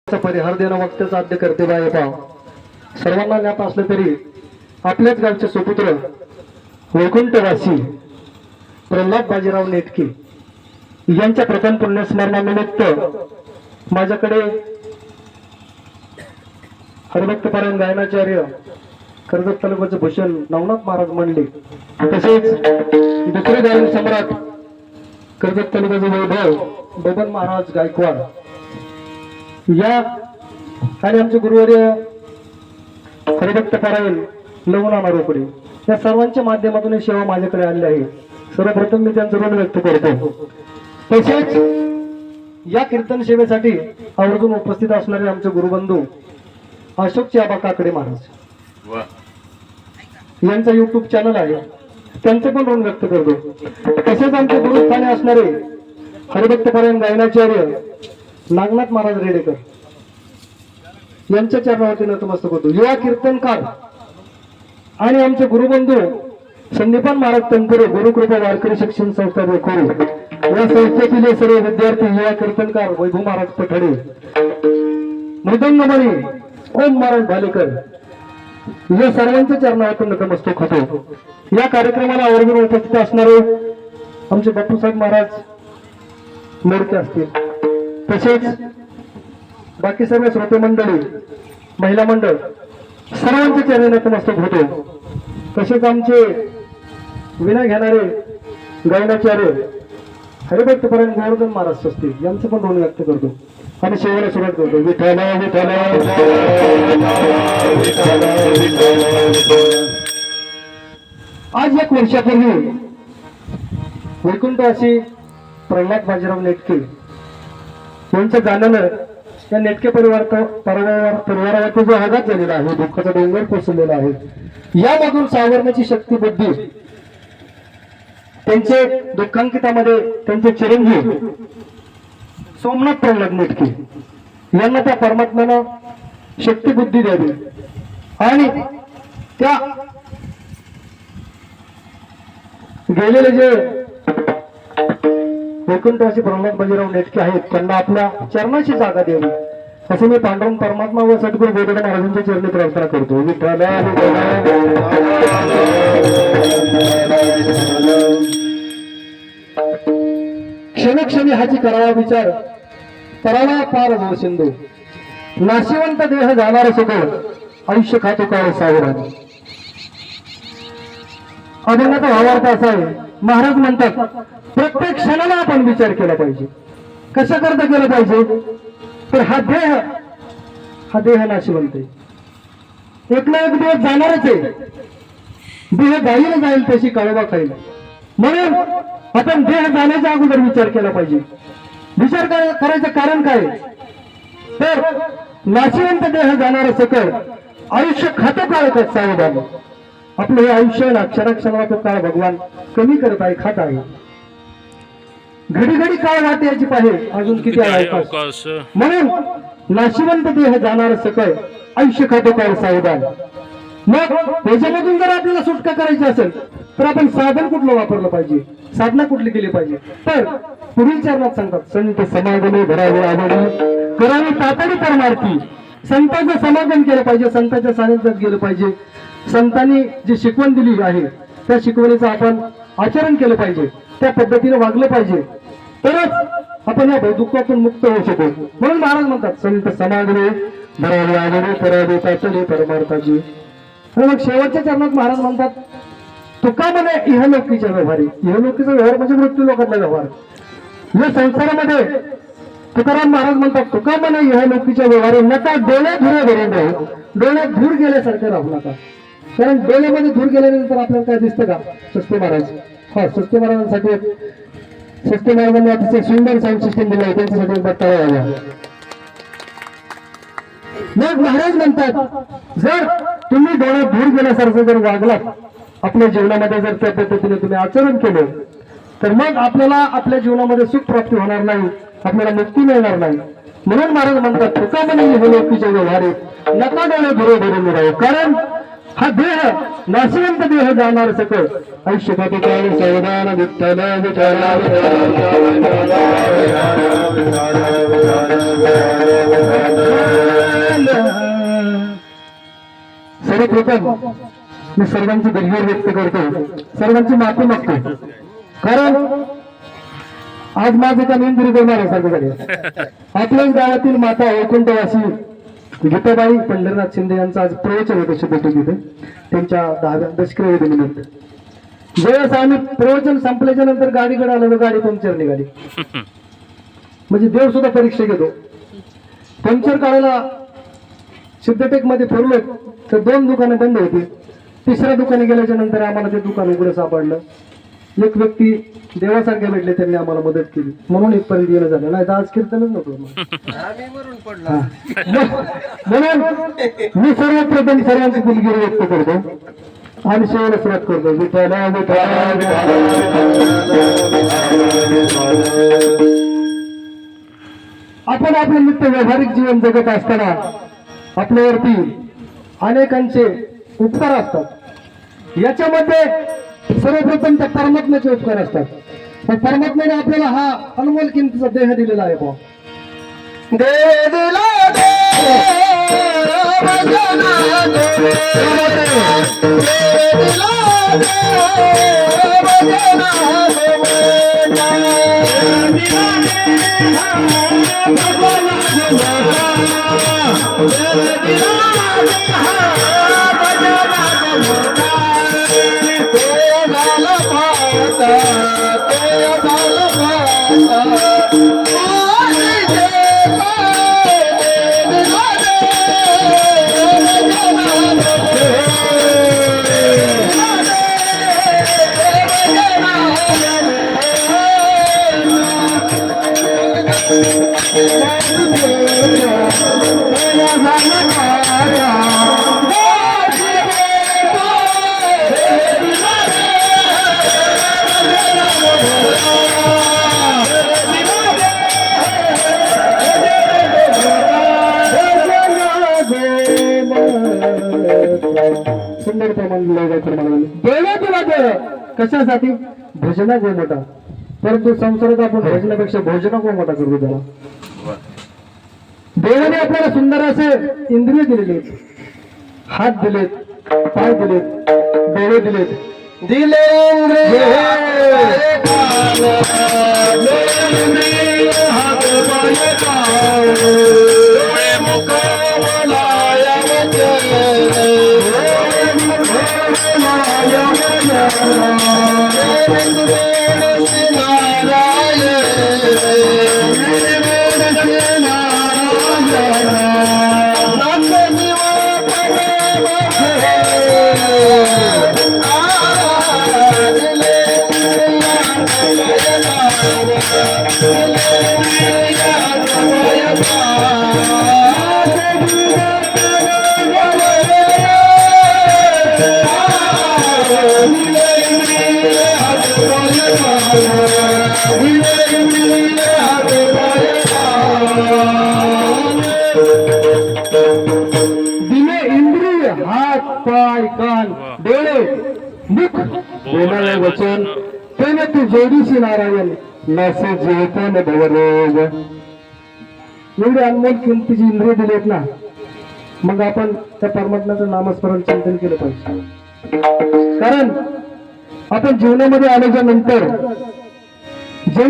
परिहार देणं वक्ते साध्य करते बाय पाव. सर्वांना ज्ञात असलं तरी आपल्याच गावचे सुपुत्र वैकुंठवासी प्रल्हाद बाजीराव नेटके यांच्या प्रथम पुण्यस्मरणानिमित्त माझ्याकडे हरिभक्तपरायण गायनाचार्य कर्जत तालुक्याचे भूषण नवनाथ महाराज म्हणले, तसेच दुसरे गायन सम्राट कर्जत तालुक्याचे वैभव बबन महाराज गायकवाड या आणि आमचे गुरुवर्य हरिभक्तपरायण लवनाना रोकडे या सर्वांच्या माध्यमातून सेवा माझ्याकडे आली आहे. सर्वप्रथम मी त्यांचं ऋण व्यक्त करतो. तसेच या कीर्तन सेवेसाठी आवर्जून उपस्थित असणारे आमचे गुरुबंधू अशोक आबा काकडे महाराज यांचा युट्यूब चॅनल आहे, त्यांचं पण ऋण व्यक्त करतो. तसेच आमचे गुरुस्थानी असणारे हरिभक्तपरायण गायनाचार्य नागनाथ महाराज रेडेकर यांच्या चरणावरती नतमस्तक होतो. युवा कीर्तनकार आणि आमचे गुरुबंधू संदीपान महाराज तनपुरे गुरुकृपा वारकरी शिक्षण संस्था बेखोरी या संस्थेतील सर्व विद्यार्थी युवा कीर्तनकार वैभव महाराज पठाडे मृदंगमणी ओम महाराज भालेकर या सर्वांच्या चरणावरती नतमस्तक होतो. या कार्यक्रमाला आवर्जून उपस्थित असणारे आमचे बापूसाहेब महाराज मोडके असतील, तसेच बाकी सर्व श्रोते मंडळी महिला मंडळ सर्वांच्या चरणी नतमस्तक होतो. तसेच आमचे विना घेणारे गायनाचार्य हरिभक्तपरायण गोवर्धन महाराज असतील यांचं पण ऋण व्यक्त करतो आणि सेवेला सुरुवात करतो. विठ्ठल विठ्ठल. आज 1 वर्षापूर्वी वैकुंठवासी प्रल्हाद बाजीराव नेटके यांच्या जाण्यानं या नेटके परिवारावरती जो आघात झालेला आहे, दुःखाचा डोंगर कोसळलेला आहे, यामधून सावरण्याची शक्ती बुद्धी त्यांचे दुःखांकितामध्ये त्यांचे चिरंजीव सोमनाथ प्रल्हाद नेटके यांना त्या परमात्म्यानं शक्ती बुद्धी द्यावी आणि त्या गेलेले जे वैकुंठवासी प्रल्हाद बाजीराव नेटके आहेत त्यांना आपल्या चरणाची जागा द्यावी असं मी पांडुरंग परमात्मा व सद्गुरू बोधडा महाराजांच्या चरणी प्रार्थना करतो. विठ्ठल क्षणक्षणी हाची करावा विचार करावा पार भव सिंधू नाशिवंत देह जाणार सगळ आयुष्य खातो काळ सावरान. अभंगाचा भावार्थ असा आहे, महाराज म्हणतात प्रत्येक क्षणाला आपण विचार केला पाहिजे. कशा करता केला पाहिजे तर हा देह नाशिवंत आहे, एक ना एक दिवस जाणारच आहे. देह गायीला जाईल तशी काळोबा खाईल, म्हणून आपण देह जाण्याच्या अगोदर विचार केला पाहिजे. विचार करायचं कारण काय तर नाशिवंत देह जाणार सकळ आयुष्य खातं काळ सावधान. आपलं हे आयुष्य ना क्षणाक्षणाला तो काळ भगवान कमी करत आहे, खात आहे. घडी घडी काळ वाटे याची पाहिजे अजून किती अवकाश, म्हणून नाशिवंत देह जाणार सकळ आयुष्य खातो काळ सावधान. मग त्याच्यामधून जर आपल्याला सुटका करायची असेल तर आपण साधन कुठलं वापरलं पाहिजे, साधना कुठली केली पाहिजे तर पुढील चरणात सांगतात, संत समागमे भरावे आवडी करावी तातडी परमार्थी. संतांचं समागम केलं पाहिजे, संतांच्या सानिध्यात गेलं पाहिजे, संतांनी जी शिकवण दिली आहे त्या शिकवणीचं आपण आचरण केलं पाहिजे, त्या पद्धतीने वागलं पाहिजे, तरच आपण या दुःखातून मुक्त होऊ शकू. म्हणून महाराज म्हणतात संत समागमे भरावे आवडी करावे तातडी परमार्थाची. मग शेवटच्या चरणात महाराज म्हणतात तुका म्हणे इहलोकीच्या व्यवहारी. इहलोकीचा व्यवहार म्हणजे मृत्यू लोकांचा व्यवहार. या संसारामध्ये तुकाराम महाराज म्हणतात तुका म्हणे इहलोकीच्या व्यवहारी नका डोळे धुरे भरून राहू. डोळे धूर गेल्यासारखे राहू नका, कारण डोळ्यामध्ये धूर गेल्यानंतर आपल्याला काय दिसतं का? स्वस्ती महाराज, हा स्वस्ती महाराजांसाठी स्वस्ती महाराजांनी अतिशय सुंदर साऊंड सिस्टम दिलं आहे, त्यांच्यासाठी बघता. मग महाराज म्हणतात जर तुम्ही डोळ्यात धूर गेल्यासारखं जर वागलात आपल्या जीवनामध्ये, जर त्या पद्धतीने तुम्ही आचरण केलं तर मग आपल्याला आपल्या जीवनामध्ये सुख प्राप्ती होणार नाही, आपल्याला मुक्ती मिळणार नाही. म्हणून महाराज म्हणतात तुका म्हणे हे लोकीचे व्यवहारे नका डोळे धुरे भरून राहू, कारण हा देह नाशिवंत देह जाणार सकळ आयुष्य खाते काळ सावधान. विठ्ठल विठ्ठल. सर्वप्रथम मी सर्वांची दिलगिरी व्यक्त करतो, सर्वांची माफी मागतो. कारण आज माझं काम इंद्रिय देणार आहे सगळीकडे. आपल्याच गावातील माता वैकुंठवासी गीताबाई पंढरीनाथ शिंदे यांचं आज प्रवचन होतं शुभेटून तिथे त्यांच्या 10व्या दशक्रनिमित्त. ज्यावेळेस आम्ही प्रवचन संपल्याच्या नंतर गाडीकडे आलो तर गाडी पंक्चर निघाली. म्हणजे देव सुद्धा परीक्षा घेतो. पंक्चर काढायला सिद्धटेक मध्ये फिरलो तर 2 दुकाने बंद होती. 3ऱ्या दुकाने गेल्याच्या नंतर आम्हाला ते दुकान उघडं सापडलं. एक व्यक्ती देवासारखे भेटले, त्यांनी आम्हाला मदत केली म्हणून इथपर्यंत येणं झालं. नाही तर आज कीर्तनच नको. म्हणून मी सर्वप्रथम सर्वांची दिलगिरी व्यक्त करतो आणि शेवट सुरुवात करतो. विठ्ठला विठ्ठला आपण आपले नित्य व्यावहारिक जीवन जगत असताना आपल्यावरती अनेकांचे उपकार असतात. याच्यामध्ये सर्वप्रथम त्या परमात्म्याचे उपकार असतात. पण परमात्म्याने आपल्याला हा अनमोल किमतीचा देह दिलेला आहे. भाऊ देह दिला सुंदर देवाचे कशासाठी भजना गो मोठा, परंतु संसारात आपण भजनापेक्षा भोजना गो मोठा करतो. त्याला देवाने आपल्याला सुंदर असे इंद्रिय दिलेले, हात दिलेत, पाय दिलेत, डोळे दिलेत, दिले इंद्रिय, हात, पाय, कान, डोळे, मुख, बोलावे वचन, त्याने तू जोडीशी नारायण नसे जेतन भवरोग. एवढे अनमोल किमतीची इंद्रिय दिलेत ना, मग आपण त्या परमात्म्याचं नामस्मरण चिंतन केलं पाहिजे. कारण आपण जीवनामध्ये आल्याच्या नंतर